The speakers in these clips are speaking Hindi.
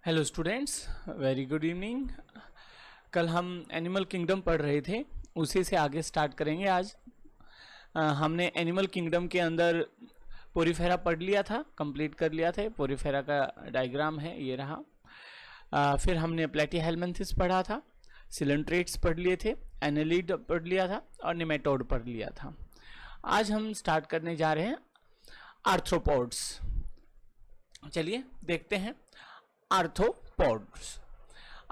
Hello students, very good evening. कल हम एनिमल किंगडम पढ़ रहे थे, उसी से आगे स्टार्ट करेंगे आज। हमने एनिमल किंगडम के अंदर पोरीफेरा पढ़ लिया था, कंप्लीट कर लिया था। पोरीफेरा का डायग्राम है, ये रहा। फिर हमने प्लेटीहेल्मिन्थेस पढ़ा था, सिलेंट्रेट्स पढ़ लिए थे, एनेलिड पढ़ लिया था और निमेटोड पढ़ लिया था। आज हम स्टार्ट करने जा रहे हैं आर्थ्रोपोड्स। चलिए देखते हैं। Arthropods,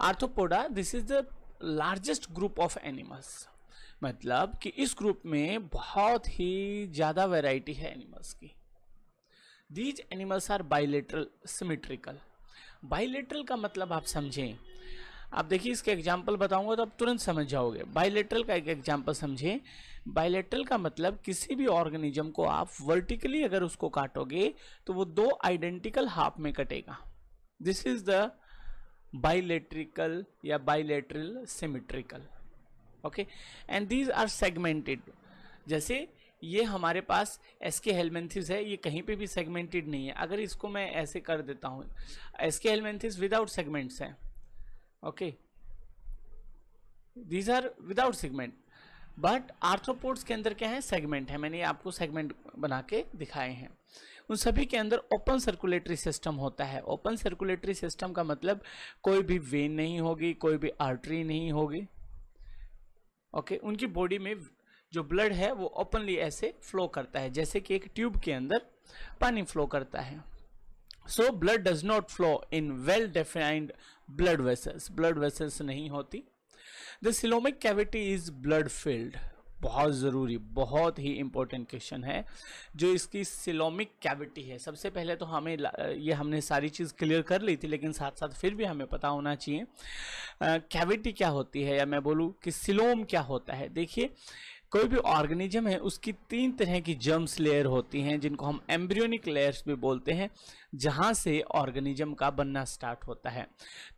arthropoda, this is the largest group of animals. मतलब कि इस ग्रुप में बहुत ही ज्यादा वैरायटी है एनिमल्स की। These animals are bilateral symmetrical. Bilateral का मतलब आप समझें, आप देखिए इसके एग्जाम्पल बताऊंगा तो आप तुरंत समझ जाओगे। बाइलेटरल का एक एग्जाम्पल समझें। बाइलेटरल का मतलब किसी भी ऑर्गेनिज्म को आप वर्टिकली अगर उसको काटोगे तो वो दो आइडेंटिकल हाफ में कटेगा। दिस इज द बाइलेट्रिकल या bilateral symmetrical. Okay, and these are segmented. जैसे ये हमारे पास एसके हेलमिन्थेस है, ये कहीं पे भी सेगमेंटेड नहीं है। अगर इसको मैं ऐसे कर देता हूं, एसके हेलमिन्थेस विदाउट सेगमेंट्स है। Okay, these are without segment, but arthropods के अंदर क्या है, सेगमेंट है। मैंने आपको सेगमेंट बना के दिखाए हैं। उन सभी के अंदर ओपन सर्कुलेटरी सिस्टम होता है। ओपन सर्कुलेटरी सिस्टम का मतलब कोई भी वेन नहीं होगी, कोई भी आर्टरी नहीं होगी। ओके, उनकी बॉडी में जो ब्लड है वो ओपनली ऐसे फ्लो करता है, जैसे कि एक ट्यूब के अंदर पानी फ्लो करता है। So blood does not flow in well defined blood vessels. Blood vessels नहीं होती। The coelomic cavity is blood field. बहुत जरूरी, बहुत ही इंपॉर्टेंट क्वेश्चन है जो इसकी सिलोमिक कैविटी है। सबसे पहले तो हमें ये हमने सारी चीज क्लियर कर ली थी, लेकिन साथ साथ फिर भी हमें पता होना चाहिए कैविटी क्या होती है, या मैं बोलूँ कि सिलोम क्या होता है। देखिए, कोई भी ऑर्गेनिज्म है उसकी तीन तरह की जर्म्स लेयर होती हैं, जिनको हम एम्ब्रियोनिक लेयर्स भी बोलते हैं, जहां से ऑर्गेनिज्म का बनना स्टार्ट होता है।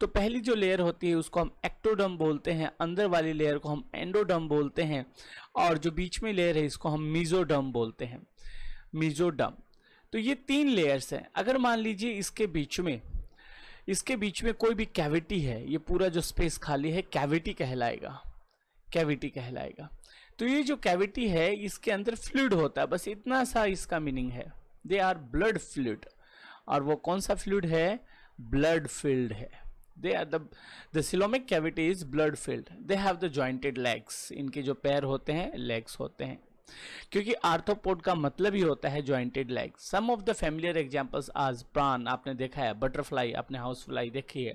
तो पहली जो लेयर होती है उसको हम एक्टोडर्म बोलते हैं, अंदर वाली लेयर को हम एंडोडर्म बोलते हैं, और जो बीच में लेयर है इसको हम मीजोडर्म बोलते हैं, मीजोडर्म। तो ये तीन लेयर्स हैं। अगर मान लीजिए इसके बीच में कोई भी कैविटी है, ये पूरा जो स्पेस खाली है कैविटी कहलाएगा, कैविटी कहलाएगा। तो ये जो कैविटी है इसके अंदर फ्लूइड होता है, बस इतना सा इसका मीनिंग है। दे आर ब्लड फ्लूइड, और वो कौन सा फ्लूइड है, ब्लड फिल्ड है। They are the coelomic cavity is blood filled. They have the jointed legs. इनके जो पैर होते हैं लेग्स होते हैं, क्योंकि आर्थ्रोपोड का मतलब ही होता है jointed legs. Some of the familiar examples आज प्राण आपने देखा है, बटरफ्लाई आपने हाउस फ्लाई देखी है,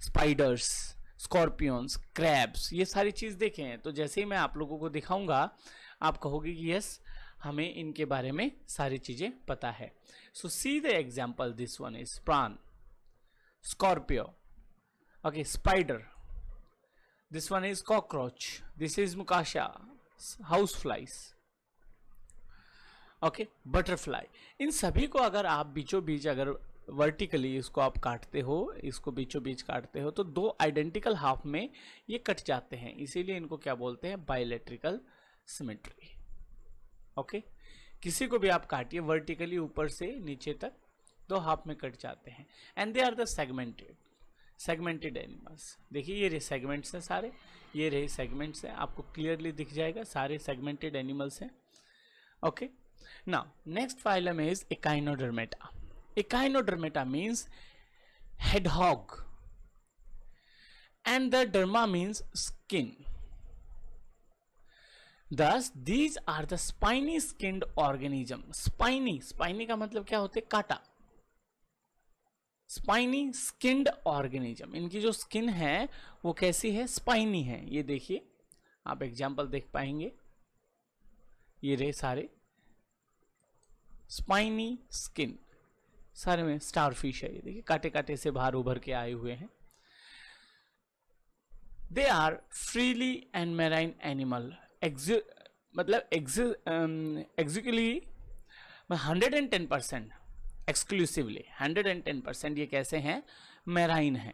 स्पाइडर्स, स्कॉर्पियंस, क्रैब्स, ये सारी चीज देखे हैं। तो जैसे ही मैं आप लोगों को दिखाऊंगा आप कहोगे कि यस, हमें इनके बारे में सारी चीजें पता है। So see the example, this one is prawn, scorpion, okay, spider, this one is cockroach, this is मुकाशा, हाउस फ्लाइज, ओके, बटरफ्लाई। इन सभी को अगर आप बीचों बीच अगर वर्टिकली इसको आप काटते हो, इसको बीचों बीच काटते हो, तो दो आइडेंटिकल हाफ में ये कट जाते हैं। इसीलिए इनको क्या बोलते हैं, बाइलेट्रिकल सिमेट्री। ओके, किसी को भी आप काटिए वर्टिकली ऊपर से नीचे तक, दो हाफ में कट जाते हैं। And they are the segmented animals. देखिए ये रहे सेगमेंट्स हैं सारे, ये रहे सेगमेंट्स हैं, आपको क्लियरली दिख जाएगा सारे सेगमेंटेड एनिमल्स हैं। Okay, now next phylum is echinodermata. Echinodermata means hedgehog, and the derma means skin. Thus, these are the spiny skinned organism. Spiny का मतलब क्या होते हैं, काटा। स्पाइनी स्किन्ड ऑर्गेनिज्म, इनकी जो स्किन है वो कैसी है, स्पाइनी है। ये देखिए, आप एग्जाम्पल देख पाएंगे, ये रहे सारे स्पाइनी स्किन, सारे में स्टारफिश है। ये देखिए काटे काटे से बाहर उभर के आए हुए हैं। They are freely and marine animal, मतलब एग्जिक्यूटिवली 110%, एक्सक्लूसिवली 110% ये कैसे हैं, मैराइन है।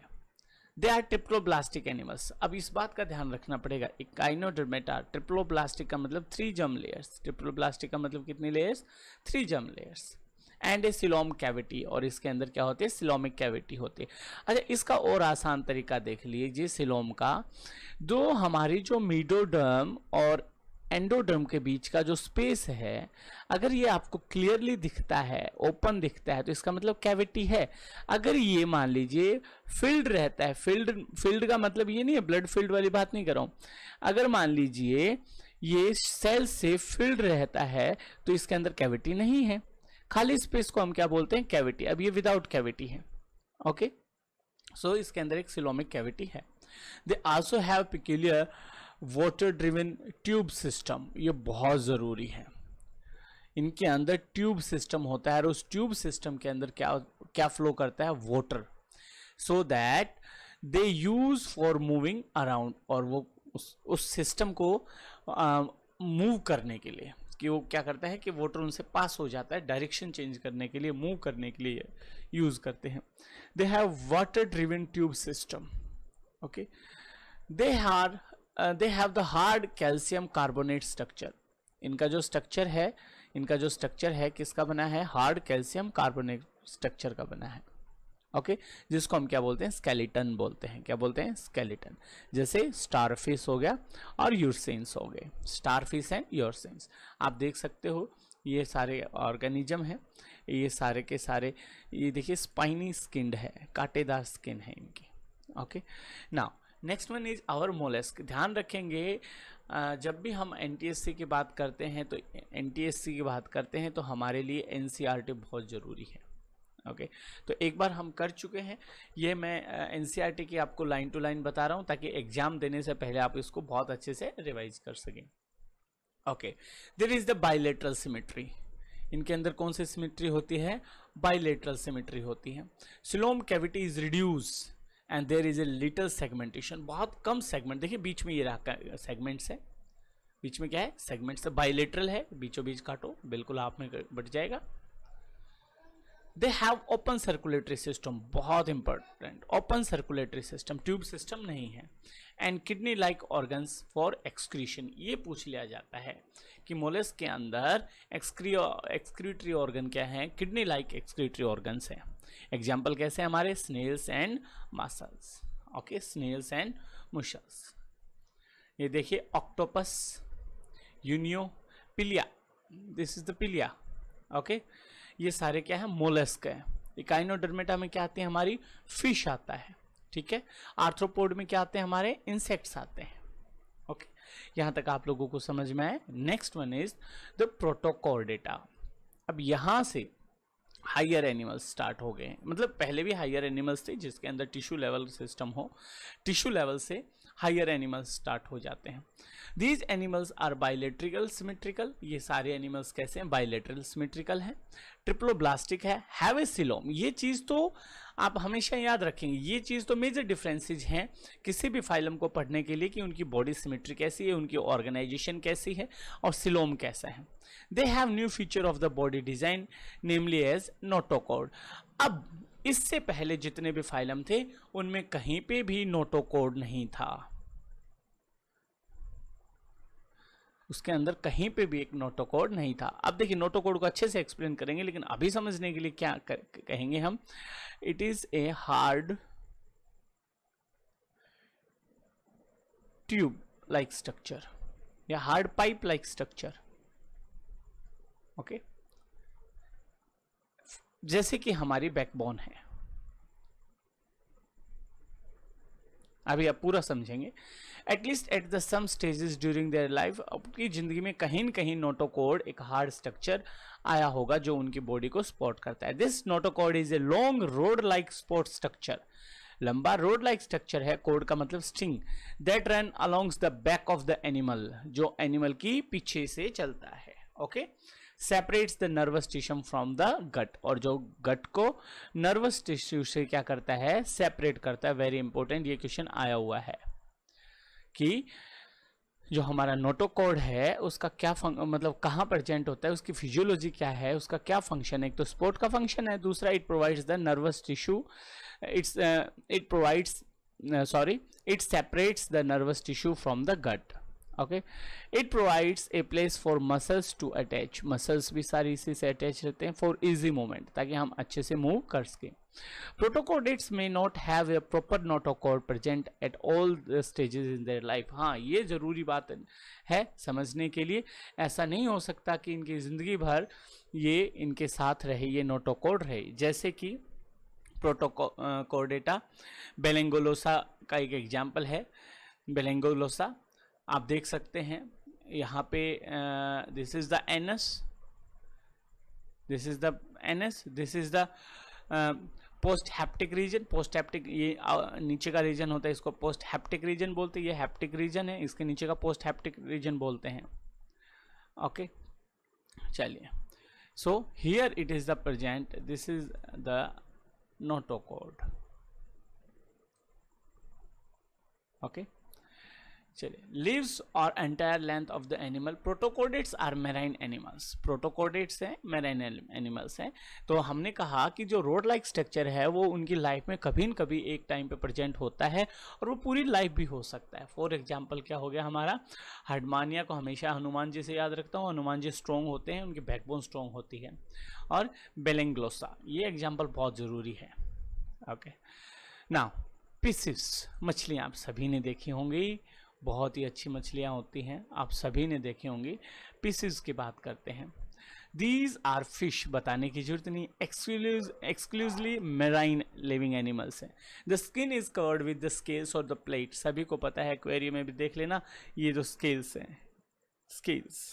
They are triploblastic animals. अब इस बात का ध्यान रखना पड़ेगा, एकाइनोडर्मेटा, ट्रिप्लोब्लास्टिक का मतलब 3 जर्म लेयर्स। ट्रिप्लोब्लास्टिक का मतलब कितनी layers, 3 germ layers. And A coelom cavity, और इसके अंदर क्या होते हैं, सिलोमिक कैविटी होती है। अच्छा, इसका और आसान तरीका देख लीजिए सिलोम का। दो हमारी जो मीडोडर्म और एंडोडर्म के बीच का जो स्पेस है, अगर ये आपको क्लियरली दिखता है, ओपन दिखता है, तो इसका मतलब कैविटी है। अगर ये मान लीजिए फिल्ड रहता है, फिल्ड का मतलब ये नहीं है ब्लड फिल्ड वाली बात नहीं कर रहा हूं, अगर मान लीजिए ये सेल से फिल्ड रहता है तो इसके अंदर कैविटी नहीं है, खाली स्पेस को हम क्या बोलते हैं, कैविटी। अब ये विदाउट कैविटी है, ओके। सो इसके अंदर एक सिलोमिक कैविटी है। They also have peculiar water driven tube system, ये बहुत जरूरी है। इनके अंदर ट्यूब सिस्टम होता है और उस ट्यूब सिस्टम के अंदर क्या फ्लो करता है, water, so that they use for moving around, और वो उस सिस्टम को मूव करने के लिए, कि वो क्या करता है कि वाटर उनसे पास हो जाता है, डायरेक्शन चेंज करने के लिए, मूव करने के लिए यूज करते हैं। They have water driven tube system, okay. They have the hard calcium carbonate structure. इनका जो स्ट्रक्चर है किसका बना है, हार्ड कैल्शियम कार्बोनेट स्ट्रक्चर का बना है, ओके। जिसको हम क्या बोलते हैं, स्केलेटन बोलते हैं। क्या बोलते हैं, स्केलेटन। जैसे स्टारफिश हो गया और यूरसेंस हो गए, स्टारफिश एंड यूरसेंस। आप देख सकते हो ये सारे ऑर्गेनिज्म हैं, ये सारे के सारे, ये देखिए स्पाइनी स्किन्ड है, कांटेदार स्किन है इनकी, okay. Now next one is our mollusc. ध्यान रखेंगे जब भी हम एनटीएससी की बात करते हैं तो हमारे लिए एनसीईआरटी बहुत ज़रूरी है, ओके। तो एक बार हम कर चुके हैं, ये मैं एनसीईआरटी की आपको लाइन टू लाइन बता रहा हूँ ताकि एग्जाम देने से पहले आप इसको बहुत अच्छे से रिवाइज कर सकें, okay. There is the bilateral symmetry. इनके अंदर कौन सी सिमेट्री होती है, बाइलेटरल सिमेट्री होती है। Coelom cavity is reduce and there is a little segmentation, बहुत कम सेगमेंट। देखिए बीच में ये रहा सेगमेंट्स है, बीच में क्या है, सेगमेंट्स है। बाइलेटरल है, बीचों बीच काटो, बिल्कुल आप में बट जाएगा। They have open circulatory system, बहुत important, open circulatory system, tube system नहीं है। And kidney like organs for excretion, ये पूछ लिया जाता है कि मोलस्क के अंदर एक्सक्रीटरी ऑर्गन क्या है, किडनी लाइक एक्सक्रीटरी ऑर्गन्स हैं। एग्जाम्पल कैसे हमारे, snails and mussels, okay, snails and mussels. ये देखिए octopus, Unio, Pila, this is the Pila, okay. ये सारे क्या है, मोलस्क है। इकाइनोडर्मेटा में क्या आते हैं, हमारी फिश आता है, ठीक है। आर्थ्रोपोड में क्या आते हैं, हमारे इंसेक्ट्स आते हैं, ओके। यहां तक आप लोगों को समझ में आए। Next one is the Protochordata. अब यहां से हायर एनिमल्स स्टार्ट हो गए हैं, मतलब पहले भी हायर एनिमल्स थे जिसके अंदर टिश्यू लेवल सिस्टम हो, टिश्यू लेवल से हायर एनिमल्स स्टार्ट हो जाते हैं। दीज एनिमल्स आर बाइलेट्रिकल सिमेट्रिकल, ये सारे एनिमल्स कैसे हैं, बाइलेटरल सिमेट्रिकल है। ट्रिप्लोब्लास्टिक है, हैव ए सिलोम, ये चीज तो आप हमेशा याद रखेंगे, ये चीज तो मेजर डिफरेंसेज हैं किसी भी फाइलम को पढ़ने के लिए कि उनकी बॉडी सिमेट्री कैसी है, उनकी ऑर्गेनाइजेशन कैसी है और सिलोम कैसा है। They have new feature of the body design namely as notochord. अब इससे पहले जितने भी फाइलम थे उनमें कहीं पे भी नोटोकॉर्ड नहीं था, उसके अंदर कहीं पे भी एक नोटोकॉर्ड नहीं था। अब देखिए नोटोकॉर्ड को अच्छे से एक्सप्लेन करेंगे, लेकिन अभी समझने के लिए क्या कहेंगे हम, it is a hard tube like structure या hard pipe like structure, okay. जैसे कि हमारी बैकबोन है, अभी आप पूरा समझेंगे। At least at the some stages during their life, अपनी जिंदगी में कहीं न कहीं नोटोकॉर्ड एक हार्ड स्ट्रक्चर आया होगा जो उनकी बॉडी को सपोर्ट करता है। This notochord is a long rod like support structure, लंबा रोड लाइक स्ट्रक्चर है, कॉर्ड का मतलब string, that run along the back of the animal, जो एनिमल की पीछे से चलता है, okay. Separates the nervous tissue from the gut, और जो गट को नर्वस टिश्यू से क्या करता है, सेपरेट करता है। वेरी इंपॉर्टेंट, ये क्वेश्चन आया हुआ है कि जो हमारा नोटोकॉर्ड है उसका क्या मतलब कहाँ प्रेजेंट होता है, उसकी फिजियोलॉजी क्या है, उसका क्या फंक्शन है। एक तो सपोर्ट का फंक्शन है, दूसरा it provides the nervous tissue, it separates the nervous tissue from the gut, okay, it provides a place for muscles to attach, muscles भी सारी इसी से अटैच रहते हैं, फॉर इजी मूवमेंट, ताकि हम अच्छे से मूव कर सकें। प्रोटोकॉर्डेट्स में not have a proper notochord present at all the stages in their life. हाँ, ये जरूरी बात है समझने के लिए, ऐसा नहीं हो सकता कि इनकी जिंदगी भर ये इनके साथ रहे, ये नोटोकॉर्ड रहे। जैसे कि प्रोटोकॉर्डेटा बेलेंगोलोसा का एक एग्जाम्पल है। बेलेंगोलोसा आप देख सकते हैं यहाँ पे, this is the anus, this is the anus, this is the post haptic region. Post haptic ये नीचे का रीजन होता है, इसको पोस्ट हैप्टिक रीजन बोलते हैं। ये हैप्टिक रीजन है, इसके नीचे का पोस्ट हैप्टिक रीजन बोलते हैं। ओके, चलिए, so here it is the present, this is the notochord. Okay, चलिए, लीव्स और entire length of the animal. Protochordates are marine animals, protochordates हैं, मेराइन एनिमल्स हैं। तो हमने कहा कि जो रोड लाइक स्ट्रक्चर है वो उनकी लाइफ में कभी न कभी एक टाइम पे प्रेजेंट होता है, और वो पूरी लाइफ भी हो सकता है। फॉर एग्जांपल क्या हो गया हमारा, हर्डमानिया को हमेशा हनुमान जी से याद रखता हूँ, हनुमान जी स्ट्रॉन्ग होते हैं, उनकी बैकबोन स्ट्रॉन्ग होती है। और बेलेंग्लोसा, ये एग्जाम्पल बहुत ज़रूरी है। ओके, नाउ फिशेस, मछलियाँ आप सभी ने देखी होंगी, बहुत ही अच्छी मछलियाँ होती हैं, आप सभी ने देखी होंगी। पीसेस की बात करते हैं। दीज आर फिश, बताने की जरूरत नहीं, एक्सक्लूसिवली मेराइन लिविंग एनिमल्स हैं। The skin is covered with the scales और द प्लेट, सभी को पता है, एक्वेरियम में भी देख लेना, ये जो स्केल्स हैं, scales.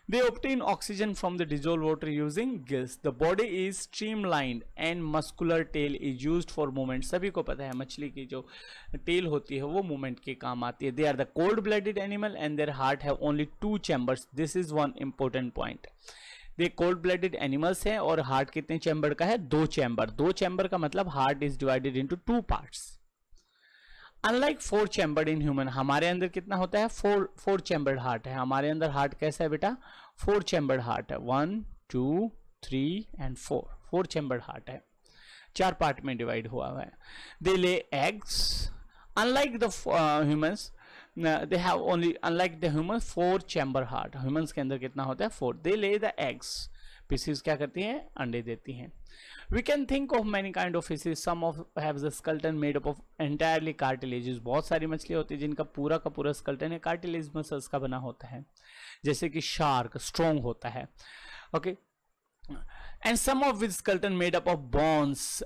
They obtain oxygen from the dissolved water using gills. The body is streamlined and muscular tail is used for movement. सभी को पता है मछली की जो टेल होती है वो मूवमेंट के काम आती है। They are the cold-blooded animal and their heart have only 2 chambers. This is one important point. ये cold-blooded animals हैं और हार्ट कितने चैम्बर का है, 2 चैम्बर। 2 चैम्बर का मतलब heart is divided into 2 parts. Unlike 4 chambered in human, हमारे अंदर कितना होता है, 4 चैम्बर्ड हार्ट है। हमारे अंदर हार्ट कैसा है बेटा, 4 चैम्बर्ड हार्ट है, 1 2 3 एंड 4 चैम्बर्ड हार्ट है, 4 पार्ट में डिवाइड हुआ है। They lay eggs, unlike the humans, they have only, unlike the human 4 chamber heart, humans के अंदर कितना होता है 4। दे ले द एग्स, फिशेस क्या करती हैं, अंडे देती हैं। We can think of many kind of fishes. Some of have the skeleton made up of entirely cartilages. बहुत सारी मछली होती है जिनका पूरा का पूरा स्कल्टन है कार्टिलेज मसल्स का बना होता है, जैसे कि शार्क स्ट्रॉन्ग होता है। Okay, and some of with skeleton made up of bones,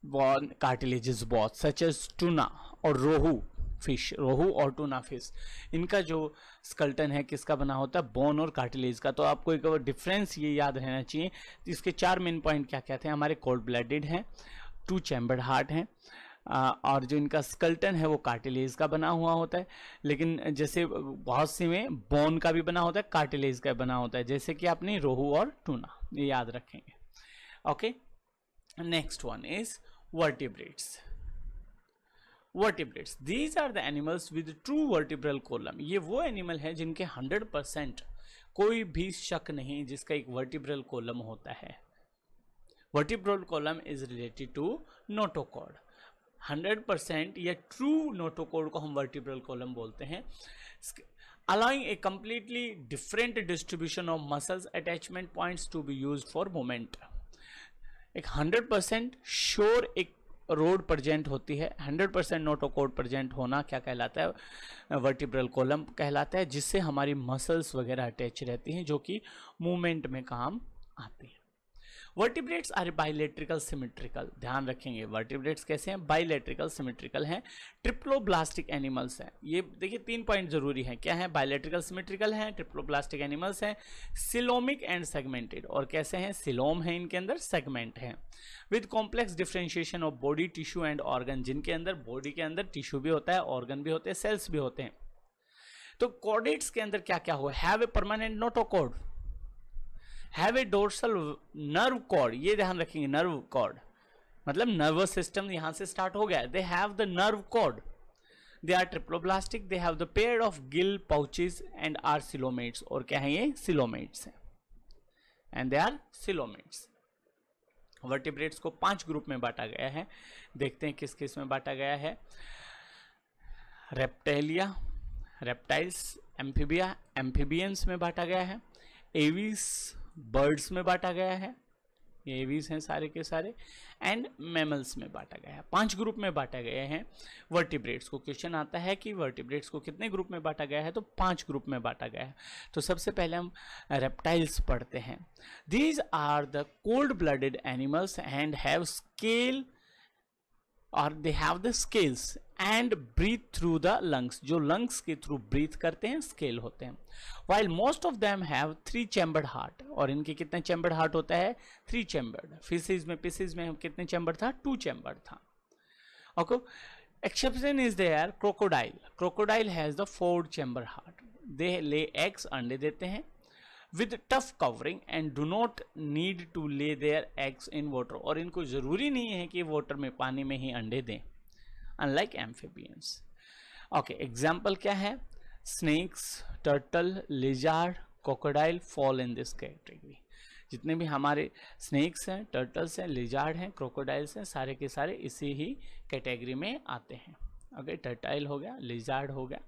bone cartilages बहुत, सच एज टूना और रोहू फिश, रोहू और टूना फिश, इनका जो स्कल्टन है किसका बना होता है, बोन और कार्टिलेज का। तो आपको एक डिफरेंस ये याद रहना चाहिए। इसके 4 मेन पॉइंट क्या क्या थे हमारे, कोल्ड ब्लडेड हैं, 2 चैम्बर्ड हार्ट हैं, और जो इनका स्कल्टन है वो कार्टिलेज का बना हुआ होता है। लेकिन जैसे बहुत सी में बोन का भी बना होता है, कार्टिलेज का बना होता है, जैसे कि आपने रोहू और टूना, ये याद रखेंगे। Okay, next one is vertebrates. Vertebrates, these are the animals with true vertebral column. ये वो एनिमल है जिनके 100% कोई भी शक नहीं जिसका एक वर्टिब्रल कॉलम होता है। Vertebral column is related to notochord. 100% या ट्रू नोटोकॉर्ड को हम वर्टिब्रल कॉलम बोलते हैं। allowing a completely different distribution of muscles attachment points to be used for movement। एक 100% श्योर एक रोड प्रेजेंट होती है, 100% नोटोकॉर्ड प्रेजेंट होना क्या कहलाता है, वर्टिब्रल कॉलम कहलाता है, जिससे हमारी मसल्स वगैरह अटैच रहती हैं जो कि मूवमेंट में काम आती है। वर्टिब्रेट्स आर बाइलेट्रिकल सिमेट्रिकल, ध्यान रखेंगे वर्टिब्रेट्स कैसे हैं, बाइलेट्रिकल सिमेट्रिकल हैं, ट्रिप्लोब्लास्टिक एनिमल्स हैं। ये देखिए 3 पॉइंट जरूरी हैं, क्या है, बाइलेट्रिकल सिमेट्रिकल हैं, ट्रिप्लोब्लास्टिक एनिमल्स हैं, सिलोमिक एंड सेगमेंटेड, और कैसे हैं, सिलोम है इनके अंदर, सेगमेंट है, with complex differentiation of body tissue and organ, जिनके अंदर बॉडी के अंदर टिश्यू भी होता है, ऑर्गन भी होते हैं, सेल्स भी होते हैं। तो कॉर्डेट्स के अंदर क्या क्या हुआ, have a permanent notochord, have a dorsal nerve cord, ये ध्यान रखेंगे, नर्व कॉर्ड मतलब नर्वस सिस्टम यहां से स्टार्ट हो गया। They have the nerve cord, they are triploblastic, they have the pair of gill pouches and are coelomates, और क्या है ये, सिलोमेट्स हैं, and they are coelomates. Vertebrates को 5 ग्रुप में बांटा गया है, देखते हैं किस किस में बांटा गया है। रेप्टेलिया, रेप्टाइल्स, एम्फीबिया, एम्फीबियंस में बांटा गया है। एवीज, बर्ड्स में बांटा गया है, ये एवीज हैं सारे के सारे। एंड मैमल्स में बांटा गया है। 5 ग्रुप में बांटा गया है। वर्टिब्रेट्स को क्वेश्चन आता है कि वर्टिब्रेट्स को कितने ग्रुप में बांटा गया है, तो 5 ग्रुप में बांटा गया है। तो सबसे पहले हम रेप्टाइल्स पढ़ते हैं। These are the cold blooded animals and have scale और they have the scales and breathe through the lungs, जो लंग्स के थ्रू ब्रीथ करते हैं, स्केल होते हैं। While most of them have 3 chambered heart, और इनके कितने चैम्बर्ड हार्ट होता है, 3 चैम्बर्ड। फिशेज में, पिशेज में कितने चैम्बर था, 2 चैम्बर था। Okay, exception is there crocodile, crocodile has the 4 chamber heart. They lay eggs, अंडे देते हैं, with tough covering and do not need to lay their eggs in water, और इनको जरूरी नहीं है कि वाटर में, पानी में ही अंडे दें, unlike amphibians। ओके, एग्जाम्पल क्या है, snakes, turtle, lizard, crocodile fall in this category. जितने भी हमारे स्नेक्स हैं, टर्टल्स हैं, लिजार्ड हैं, क्रोकोडाइल्स हैं, सारे के सारे इसी ही कैटेगरी में आते हैं। ओके, टर्टाइल हो गया, लिजार्ड हो गया,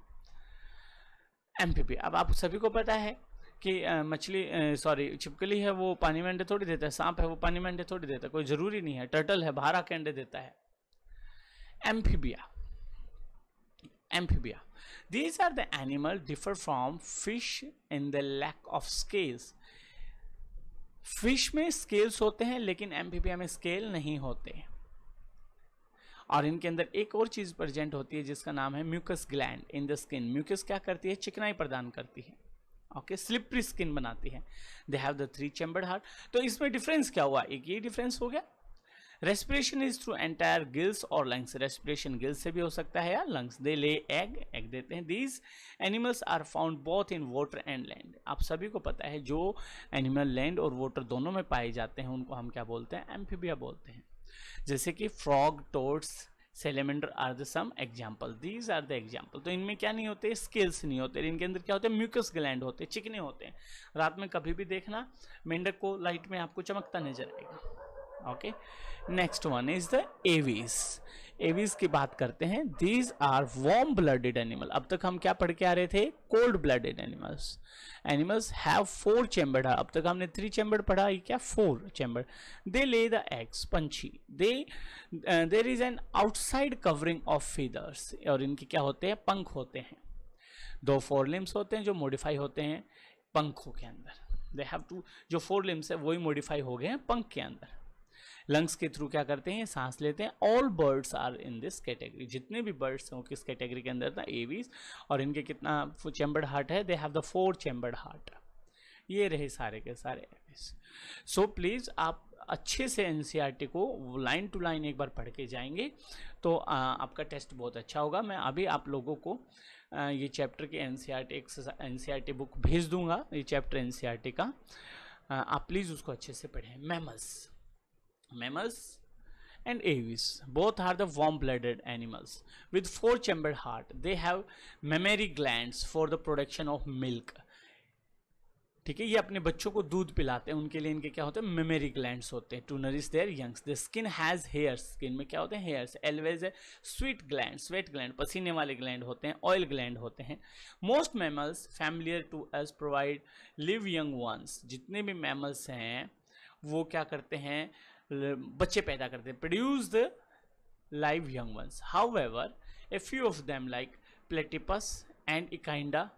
एम्फीबिया। अब आप सभी को पता है कि मछली, सॉरी छिपकली है वो पानी में अंडे थोड़ी देता है, सांप है वो पानी में अंडे थोड़ी देता है, कोई जरूरी नहीं है। टर्टल है बाहर आके अंडे देता है। Amphibia, amphibia, these are the animal differ from fish in the lack of scales। Fish में स्केल्स होते हैं लेकिन एम्फीबिया में स्केल नहीं होते, और इनके अंदर एक और चीज प्रेजेंट होती है जिसका नाम है mucus gland in the skin. Mucus क्या करती है, चिकनाई प्रदान करती है। ओके, स्लिपरी स्किन बनाती है। They have the 3 chambered heart. तो इसमें डिफरेंस क्या हुआ, एक ये डिफरेंस हो गया। Respiration is through entire gills और लंग्स, रेस्पिरेशन गिल्स से भी हो सकता है या लंग्स। दे ले एग, एग देते हैं। These animals are found both in water and land. आप सभी को पता है जो एनिमल लैंड और वाटर दोनों में पाए जाते हैं उनको हम क्या बोलते हैं, एम्फीबिया बोलते हैं। जैसे कि frog, toads, salamander are the some example, these are the example. तो इनमें क्या नहीं होते, स्केल्स नहीं होते, इनके अंदर क्या होते हैं, म्यूकस ग्लैंड होते हैं, चिकने होते हैं। रात में कभी भी देखना मेंढक को लाइट में आपको चमकता नजर आएगा। Okay, next one is the Aves. Aves की बात करते हैं। These are warm blooded animal. अब तक हम क्या पढ़ के आ रहे थे, cold blooded animals. Animals have 4 chambered, अब तक हमने 3 चैम्बर्ड पढ़ा, ये क्या 4 चैम्बर्ड। दे ले द एग्स, पंछी। There is an outside covering of feathers, और इनके क्या होते हैं, पंख होते हैं। 2 फोरलिम्स होते हैं जो मॉडिफाई होते हैं पंखों के अंदर। दे हैव टू, जो 4 लिम्स है वही मॉडिफाई हो गए हैं पंख के अंदर। लंग्स के थ्रू क्या करते हैं, सांस लेते हैं। All birds are in this category, जितने भी बर्ड्स हैं वो किस कैटेगरी के अंदर था, एवीज। और इनके कितना चैम्बर्ड हार्ट है, they have the 4 chambered heart. ये रहे सारे के सारे एवीज। सो प्लीज आप अच्छे से एनसीईआरटी को लाइन टू लाइन एक बार पढ़ के जाएंगे तो आपका टेस्ट बहुत अच्छा होगा। मैं अभी आप लोगों को ये चैप्टर के एनसीईआरटी बुक भेज दूंगा, ये चैप्टर एनसीईआरटी का, आप प्लीज़ उसको अच्छे से पढ़ें। Mammals and aves both are the warm-blooded animals with 4 chambered heart. They have mammary glands for the production of milk. ठीक है, ये अपने बच्चों को दूध पिलाते हैं, उनके लिए इनके क्या होते हैं, मेमोरी ग्लैंड्स होते हैं to nourish their youngs. The skin has hairs, स्किन में क्या होते हैं, हेयर्स। एलवेज है स्वीट ग्लैंड, स्वेट ग्लैंड पसीने वाले ग्लैंड होते हैं, ऑयल ग्लैंड होते हैं। Most mammals familiar to us provide live young ones. जितने भी मैमल्स हैं वो क्या करते हैं, बच्चे पैदा करते हैं, produce the live young ones. However a few of them like platypus and echidna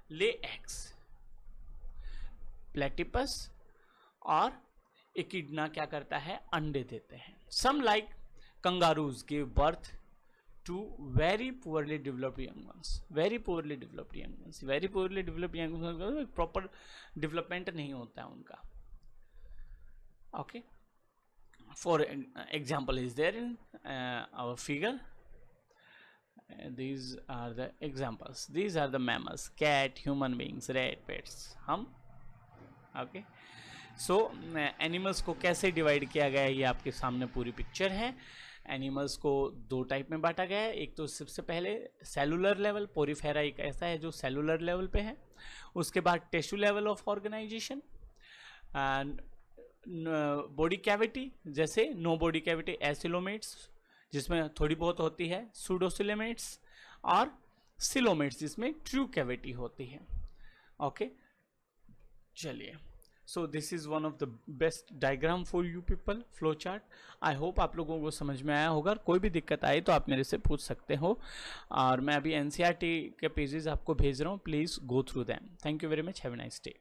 lay eggs. Platypus और इकिडना क्या करता है, अंडे देते हैं। Some like kangaroos give birth to very poorly developed young ones. Very poorly developed young ones, very poorly developed young ones, proper development नहीं होता है उनका। Okay, for example is there in our figure. These are the examples. These are the mammals: cat, human beings, rat, pets. हम ओके। सो एनिमल्स को कैसे डिवाइड किया गया है, ये आपके सामने पूरी पिक्चर है। एनिमल्स को 2 टाइप में बांटा गया है। एक तो सबसे पहले सेलुलर लेवल, पोरीफेरा एक ऐसा है जो सेलुलर लेवल पे है। उसके बाद tissue level of organisation, body cavity, जैसे नो बॉडी कैविटी एसिलोमेट्स जिसमें थोड़ी बहुत होती है, सूडोसिलेमेट्स, और सिलोमेट्स जिसमें ट्रू कैविटी होती है। ओके, चलिए, so this is one of the best diagram for you people, flow chart. I hope आप लोगों को समझ में आया होगा। कोई भी दिक्कत आए तो आप मेरे से पूछ सकते हो, और मैं अभी एनसीईआरटी के पेजेस आपको भेज रहा हूँ, please go through them. Thank you very much, have a nice day.